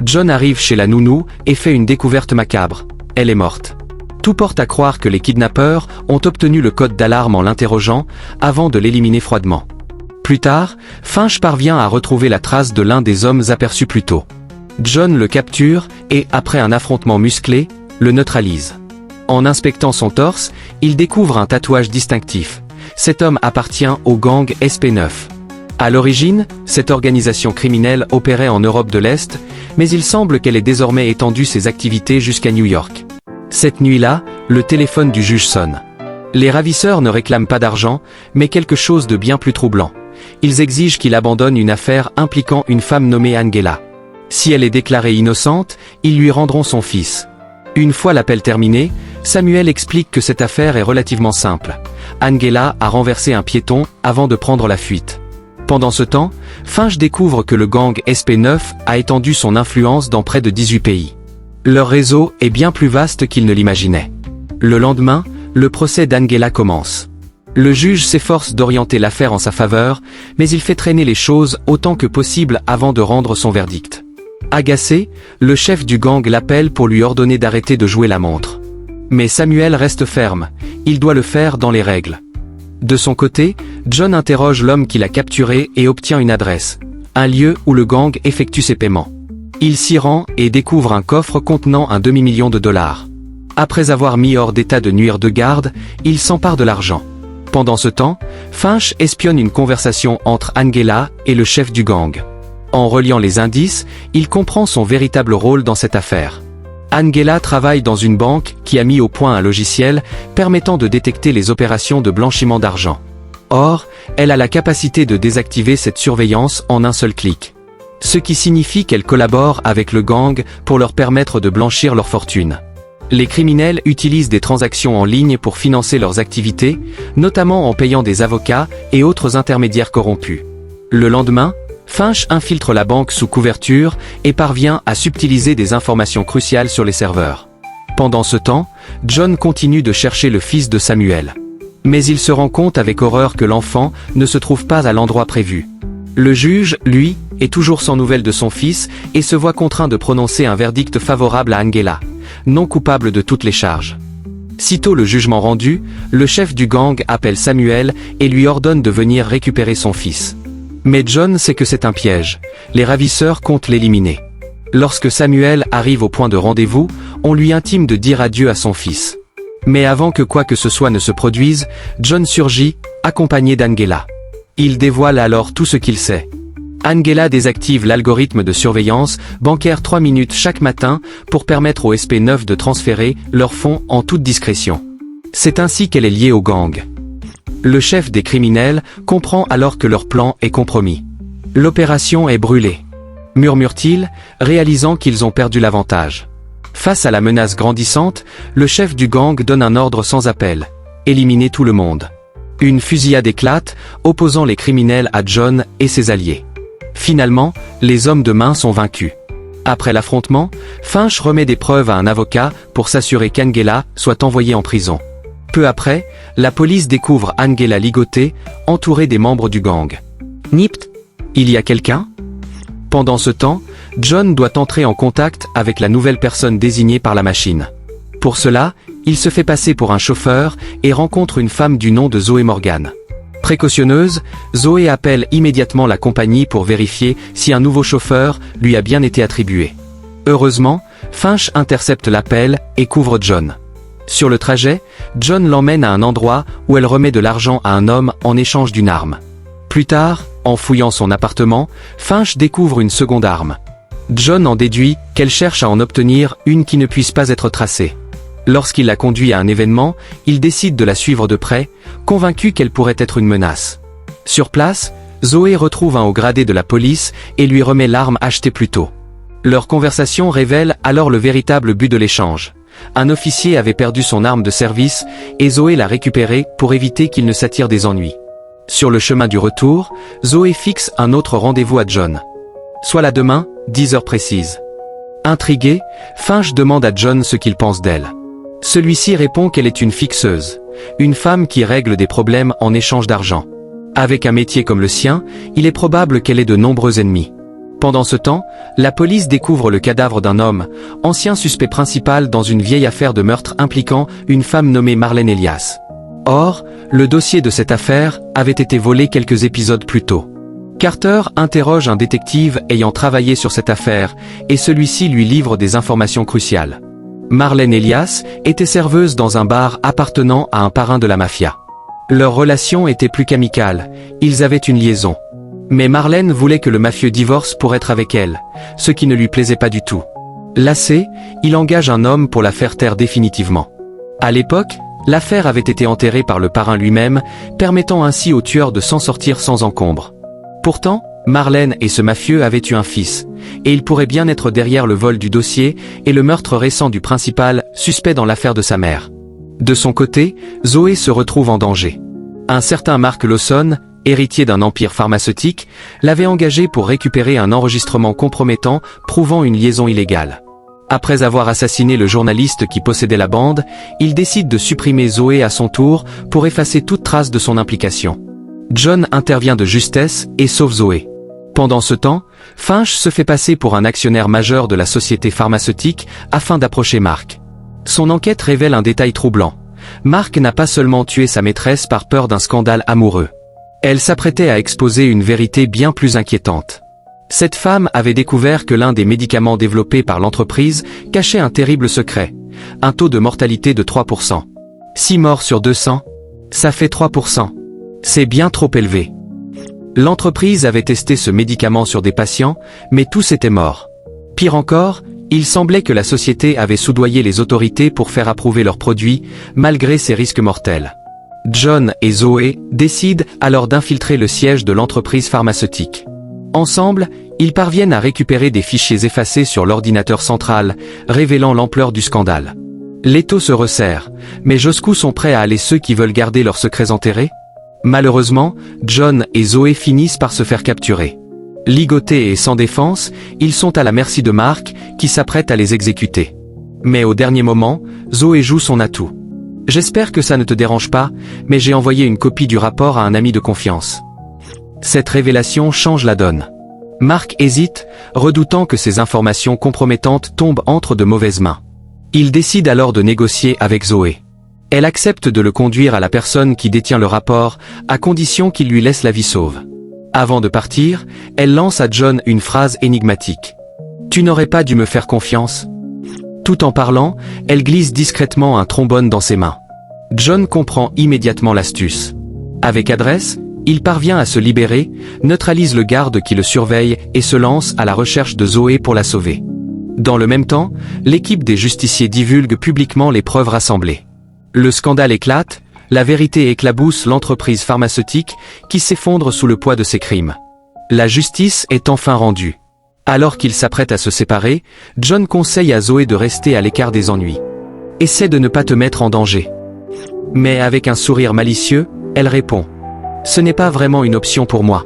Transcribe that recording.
John arrive chez la nounou et fait une découverte macabre. Elle est morte. Tout porte à croire que les kidnappeurs ont obtenu le code d'alarme en l'interrogeant, avant de l'éliminer froidement. Plus tard, Finch parvient à retrouver la trace de l'un des hommes aperçus plus tôt. John le capture et, après un affrontement musclé, le neutralise. En inspectant son torse, il découvre un tatouage distinctif. Cet homme appartient au gang SP9. À l'origine, cette organisation criminelle opérait en Europe de l'Est, mais il semble qu'elle ait désormais étendu ses activités jusqu'à New York. Cette nuit-là, le téléphone du juge sonne. Les ravisseurs ne réclament pas d'argent, mais quelque chose de bien plus troublant. Ils exigent qu'il abandonne une affaire impliquant une femme nommée Angela. Si elle est déclarée innocente, ils lui rendront son fils. Une fois l'appel terminé, Samuel explique que cette affaire est relativement simple. Angela a renversé un piéton avant de prendre la fuite. Pendant ce temps, Finch découvre que le gang SP9 a étendu son influence dans près de 18 pays. Leur réseau est bien plus vaste qu'il ne l'imaginait. Le lendemain, le procès d'Angela commence. Le juge s'efforce d'orienter l'affaire en sa faveur, mais il fait traîner les choses autant que possible avant de rendre son verdict. Agacé, le chef du gang l'appelle pour lui ordonner d'arrêter de jouer la montre. Mais Samuel reste ferme, il doit le faire dans les règles. De son côté, John interroge l'homme qui l'a capturé et obtient une adresse, un lieu où le gang effectue ses paiements. Il s'y rend et découvre un coffre contenant un demi-million de dollars. Après avoir mis hors d'état de nuire de garde, il s'empare de l'argent. Pendant ce temps, Finch espionne une conversation entre Angela et le chef du gang. En reliant les indices, il comprend son véritable rôle dans cette affaire. Angela travaille dans une banque qui a mis au point un logiciel permettant de détecter les opérations de blanchiment d'argent. Or, elle a la capacité de désactiver cette surveillance en un seul clic. Ce qui signifie qu'elle collabore avec le gang pour leur permettre de blanchir leur fortune. Les criminels utilisent des transactions en ligne pour financer leurs activités, notamment en payant des avocats et autres intermédiaires corrompus. Le lendemain, Finch infiltre la banque sous couverture et parvient à subtiliser des informations cruciales sur les serveurs. Pendant ce temps, John continue de chercher le fils de Samuel. Mais il se rend compte avec horreur que l'enfant ne se trouve pas à l'endroit prévu. Le juge, lui, est toujours sans nouvelles de son fils et se voit contraint de prononcer un verdict favorable à Angela, non coupable de toutes les charges. Sitôt le jugement rendu, le chef du gang appelle Samuel et lui ordonne de venir récupérer son fils. Mais John sait que c'est un piège, les ravisseurs comptent l'éliminer. Lorsque Samuel arrive au point de rendez-vous, on lui intime de dire adieu à son fils. Mais avant que quoi que ce soit ne se produise, John surgit, accompagné d'Angela. Il dévoile alors tout ce qu'il sait. Angela désactive l'algorithme de surveillance bancaire 3 minutes chaque matin pour permettre au SP9 de transférer leurs fonds en toute discrétion. C'est ainsi qu'elle est liée au gang. Le chef des criminels comprend alors que leur plan est compromis. L'opération est brûlée, murmure-t-il, réalisant qu'ils ont perdu l'avantage. Face à la menace grandissante, le chef du gang donne un ordre sans appel. Éliminer tout le monde. Une fusillade éclate, opposant les criminels à John et ses alliés. Finalement, les hommes de main sont vaincus. Après l'affrontement, Finch remet des preuves à un avocat pour s'assurer qu'Angela soit envoyée en prison. Peu après, la police découvre Angela ligotée, entourée des membres du gang. Nipt, il y a quelqu'un ? Pendant ce temps, John doit entrer en contact avec la nouvelle personne désignée par la machine. Pour cela, il se fait passer pour un chauffeur et rencontre une femme du nom de Zoé Morgan. Précautionneuse, Zoé appelle immédiatement la compagnie pour vérifier si un nouveau chauffeur lui a bien été attribué. Heureusement, Finch intercepte l'appel et couvre John. Sur le trajet, John l'emmène à un endroit où elle remet de l'argent à un homme en échange d'une arme. Plus tard, en fouillant son appartement, Finch découvre une seconde arme. John en déduit qu'elle cherche à en obtenir une qui ne puisse pas être tracée. Lorsqu'il la conduit à un événement, il décide de la suivre de près, convaincu qu'elle pourrait être une menace. Sur place, Zoé retrouve un haut gradé de la police et lui remet l'arme achetée plus tôt. Leur conversation révèle alors le véritable but de l'échange. Un officier avait perdu son arme de service et Zoé l'a récupérée pour éviter qu'il ne s'attire des ennuis. Sur le chemin du retour, Zoé fixe un autre rendez-vous à John. Soit là demain, 10 heures précises. Intrigué, Finch demande à John ce qu'il pense d'elle. Celui-ci répond qu'elle est une fixeuse, une femme qui règle des problèmes en échange d'argent. Avec un métier comme le sien, il est probable qu'elle ait de nombreux ennemis. Pendant ce temps, la police découvre le cadavre d'un homme, ancien suspect principal dans une vieille affaire de meurtre impliquant une femme nommée Marlène Elias. Or, le dossier de cette affaire avait été volé quelques épisodes plus tôt. Carter interroge un détective ayant travaillé sur cette affaire, et celui-ci lui livre des informations cruciales. Marlène Elias était serveuse dans un bar appartenant à un parrain de la mafia. Leur relation était plus qu'amicale, ils avaient une liaison. Mais Marlène voulait que le mafieux divorce pour être avec elle, ce qui ne lui plaisait pas du tout. Lassé, il engage un homme pour la faire taire définitivement. À l'époque, l'affaire avait été enterrée par le parrain lui-même, permettant ainsi au tueur de s'en sortir sans encombre. Pourtant, Marlène et ce mafieux avaient eu un fils, et il pourrait bien être derrière le vol du dossier et le meurtre récent du principal, suspect dans l'affaire de sa mère. De son côté, Zoé se retrouve en danger. Un certain Mark Lawson, héritier d'un empire pharmaceutique, l'avait engagé pour récupérer un enregistrement compromettant prouvant une liaison illégale. Après avoir assassiné le journaliste qui possédait la bande, il décide de supprimer Zoé à son tour pour effacer toute trace de son implication. John intervient de justesse et sauve Zoé. Pendant ce temps, Finch se fait passer pour un actionnaire majeur de la société pharmaceutique afin d'approcher Mark. Son enquête révèle un détail troublant. Mark n'a pas seulement tué sa maîtresse par peur d'un scandale amoureux. Elle s'apprêtait à exposer une vérité bien plus inquiétante. Cette femme avait découvert que l'un des médicaments développés par l'entreprise cachait un terrible secret, un taux de mortalité de 3%. 6 morts sur 200, ça fait 3%. C'est bien trop élevé. L'entreprise avait testé ce médicament sur des patients, mais tous étaient morts. Pire encore, il semblait que la société avait soudoyé les autorités pour faire approuver leurs produits, malgré ces risques mortels. John et Zoé décident alors d'infiltrer le siège de l'entreprise pharmaceutique. Ensemble, ils parviennent à récupérer des fichiers effacés sur l'ordinateur central, révélant l'ampleur du scandale. L'étau se resserre, mais jusqu'où sont prêts à aller ceux qui veulent garder leurs secrets enterrés? Malheureusement, John et Zoé finissent par se faire capturer. Ligotés et sans défense, ils sont à la merci de Mark, qui s'apprête à les exécuter. Mais au dernier moment, Zoé joue son atout. J'espère que ça ne te dérange pas, mais j'ai envoyé une copie du rapport à un ami de confiance. Cette révélation change la donne. Mark hésite, redoutant que ces informations compromettantes tombent entre de mauvaises mains. Il décide alors de négocier avec Zoé. Elle accepte de le conduire à la personne qui détient le rapport, à condition qu'il lui laisse la vie sauve. Avant de partir, elle lance à John une phrase énigmatique. « Tu n'aurais pas dû me faire confiance ?» Tout en parlant, elle glisse discrètement un trombone dans ses mains. John comprend immédiatement l'astuce. Avec adresse, il parvient à se libérer, neutralise le garde qui le surveille et se lance à la recherche de Zoé pour la sauver. Dans le même temps, l'équipe des justiciers divulgue publiquement les preuves rassemblées. Le scandale éclate, la vérité éclabousse l'entreprise pharmaceutique qui s'effondre sous le poids de ses crimes. La justice est enfin rendue. Alors qu'il s'apprête à se séparer, John conseille à Zoé de rester à l'écart des ennuis. « Essaie de ne pas te mettre en danger. » Mais avec un sourire malicieux, elle répond. « Ce n'est pas vraiment une option pour moi. »